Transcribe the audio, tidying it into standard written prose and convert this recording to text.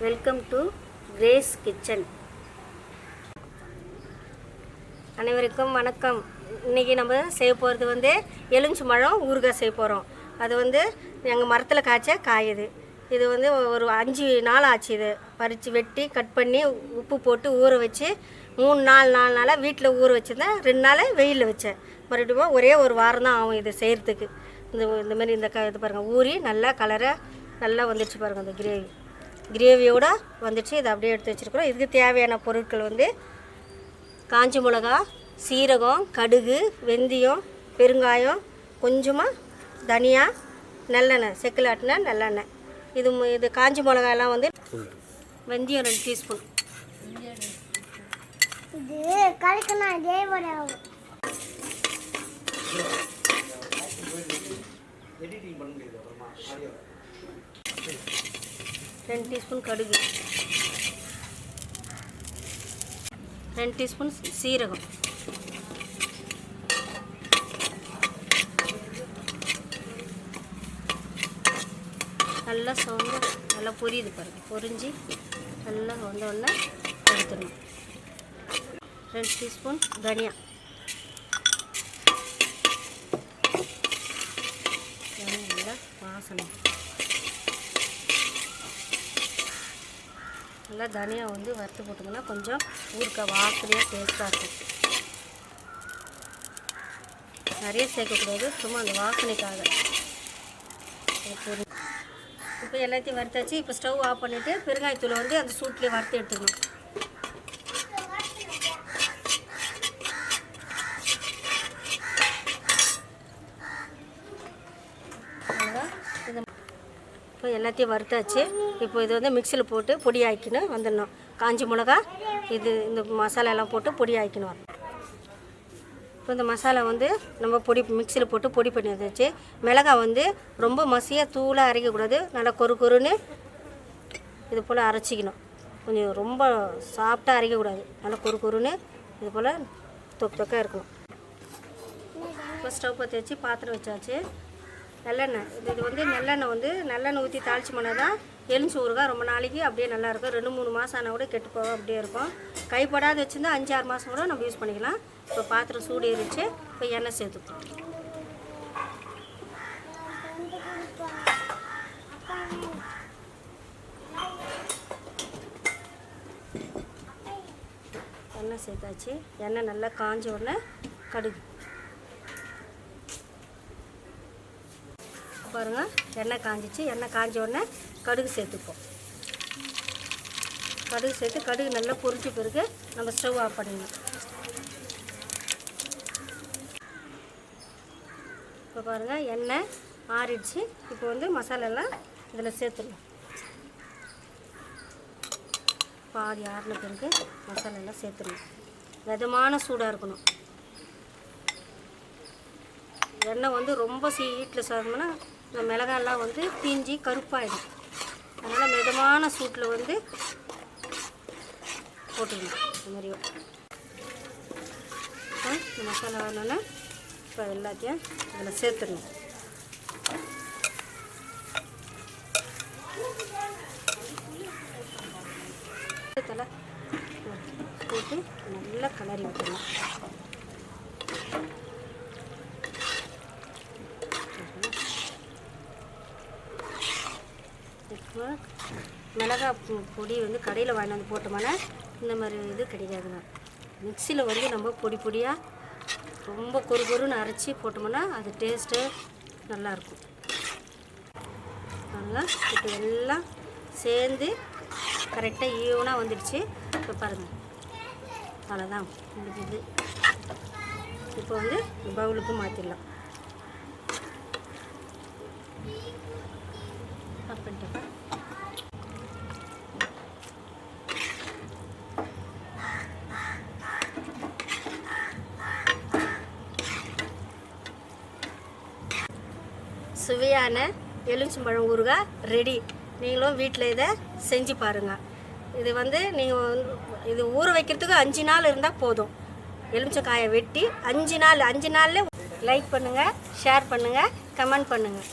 Welcome to grace kitchen. அனைவருக்கும் வணக்கம். இன்றைக்கி நம்ம செய்ய போகிறது வந்து எலுமிச்சை பழம் ஊறுகாய் செய்ய போகிறோம். அது வந்து எங்கள் மரத்தில் காய்ச்ச காயுது. இது வந்து ஒரு 5 நாள் ஆச்சு. இது பறித்து வெட்டி கட் பண்ணி உப்பு போட்டு ஊற வச்சு 4 நாளாக வீட்டில் ஊற வச்சுருந்தேன். 2 நாள் வெயிலில் வச்சேன். மறுபடியும் ஒரே ஒரு வாரம் தான் ஆகும் இது செய்கிறதுக்கு. இந்தமாரி இது பாருங்கள், ஊறி நல்லா கலராக நல்லா வந்துடுச்சு பாருங்கள். அந்த கிரேவியோடு வந்துடுச்சு. இதை அப்படியே எடுத்து வச்சுருக்குறோம். இதுக்கு தேவையான பொருட்கள் வந்து காஞ்ச மிளகா, சீரகம், கடுகு, வெந்தயம், பெருங்காயம், கொஞ்சமாக தனியா, நல்லெண்ணெய், செக்கில் ஆட்டின நல்லெண்ணெய். இது காஞ்ச மிளகாயெல்லாம் வந்து வெந்தயம் 2 டீஸ்பூன். இது கலக்கணும் தேவராவும். எடிட்டிங் பண்ண முடியாது. அப்புறமா ஆடியோ 2 டீஸ்பூன் கடுகு, 2 டீஸ்பூன் சீரகம், நல்லா சோம்பு நல்லா பொரியுது பாருங்கள். பொரிஞ்சு நல்லா வந்தோடனே எடுத்துடணும். 2 டீஸ்பூன் தனியா, நல்லா வாசனை. நல்லா தனியா வந்து வறுத்து போட்டோம்னா கொஞ்சம் ஊறுகாய் வாசனையாக டேஸ்ட்டாக இருக்கும். நிறைய சேர்க்கக்கூடாது, சும்மா அந்த வாசனைக்காக. இப்போ எல்லாத்தையும் வறுத்தாச்சு. இப்போ ஸ்டவ் ஆஃப் பண்ணிவிட்டு பெருங்காயத்தூளை வந்து அந்த சூட்லேயே வறுத்து எடுத்துக்கணும். இப்போ எல்லாத்தையும் வறுத்தாச்சு. இப்போ இது வந்து மிக்சியில் போட்டு பொடி ஆக்கின்னு வந்துடணும். காஞ்சி மிளகா, இந்த மசாலாலாம் போட்டு பொடி ஆக்கின்னு. இப்போ இந்த மசாலா வந்து நம்ம மிக்சியில் போட்டு பொடி பண்ணி வச்சாச்சு. மிளகாய் வந்து ரொம்ப மசியாக தூளாக அரைக்கக்கூடாது. நல்லா கொருன்னு இது போல் அரைச்சிக்கணும். கொஞ்சம் ரொம்ப சாஃப்டாக அரைக்கக்கூடாது. நல்லா கொருன்னு இது போல் தொக்காக இருக்கணும். இப்போ ஸ்டவ் பற்றி வச்சு பாத்திரம் வச்சாச்சு. நல்லெண்ணெய், இது வந்து நல்லெண்ணெய் ஊற்றி தாளிச்சோம்னா தான் எலுமிச்சை ஊறுகாய் ரொம்ப நாளைக்கு அப்படியே நல்லாயிருக்கும். 2-3 மாதம் ஆனால் கூட கெட்டு போக அப்படியே இருக்கும். கைப்படாத வச்சுருந்தா 5-6 மாதம் கூட நம்ம யூஸ் பண்ணிக்கலாம். இப்போ பாத்திரம் சூடு ஏறிச்சு. இப்போ எண்ணெய் சேர்த்துப்போம். எண்ணெய் சேர்த்தாச்சு. எண்ணெய் நல்லா காஞ்ச உடனே கடுகு பாருங்கள். எண்ணெய் காஞ்சிச்சு. எண்ணெய் காஞ்ச உடனே கடுகு சேர்த்துப்போம். கடுகு சேர்த்து கடுகு நல்லா பொரிச்ச பிறகு நம்ம ஸ்டவ் ஆஃப் பண்ணிடணும். இப்போ பாருங்கள், எண்ணெய் ஆறிடுச்சு. இப்போ வந்து மசாலாலாம் இதில் சேர்த்துடணும். பாதி ஆறின பிறகு மசாலாலாம் சேர்த்துடணும். மிதமான சூடாக இருக்கணும். எண்ணெய் வந்து ரொம்ப ஹீட்டில் சாதம்னா இந்த மிளகாயெல்லாம் வந்து தீஞ்சி கருப்பாயிடும். அதனால் மிதமான சூட்டில் வந்து போட்டுக்கணும். இந்த மாதிரி இந்த மசாலா வேணுன்னா இப்போ எல்லாத்தையும் இதில் சேர்த்துடணும். தலை போட்டு நல்லா கலரி விட்டுடணும். இப்போ மிளகாய் பொடி வந்து கடையில் வாங்கி வந்து போட்டோம்னா இந்த மாதிரி இது கிடைக்காதுங்க. மிக்சியில் வந்து நம்ம பொடியாக ரொம்ப கொருன்னு அரைச்சி போட்டோம்னா அது டேஸ்ட்டு நல்லாயிருக்கும். அதனால் இப்போ எல்லாம் சேர்ந்து கரெக்டாக ஈவனாக வந்துடுச்சு. இப்போ பாருங்கள், அவ்வளோதான் முடிஞ்சுது. இப்போ வந்து பவுலுக்கு மாற்றிடலாம். பண்ணிட்டேன். சுவையான எலுமிச்சம்பழம் ஊறுகாய் ரெடி. நீங்களும் வீட்டில் இதை செஞ்சு பாருங்கள். இது வந்து நீங்கள் இது ஊற வைக்கிறதுக்கு 5 நாள் இருந்தால் போதும். எலுமிச்சக்காயை வெட்டி 5 நாளில் லைக் பண்ணுங்கள், ஷேர் பண்ணுங்கள், கமெண்ட் பண்ணுங்கள்.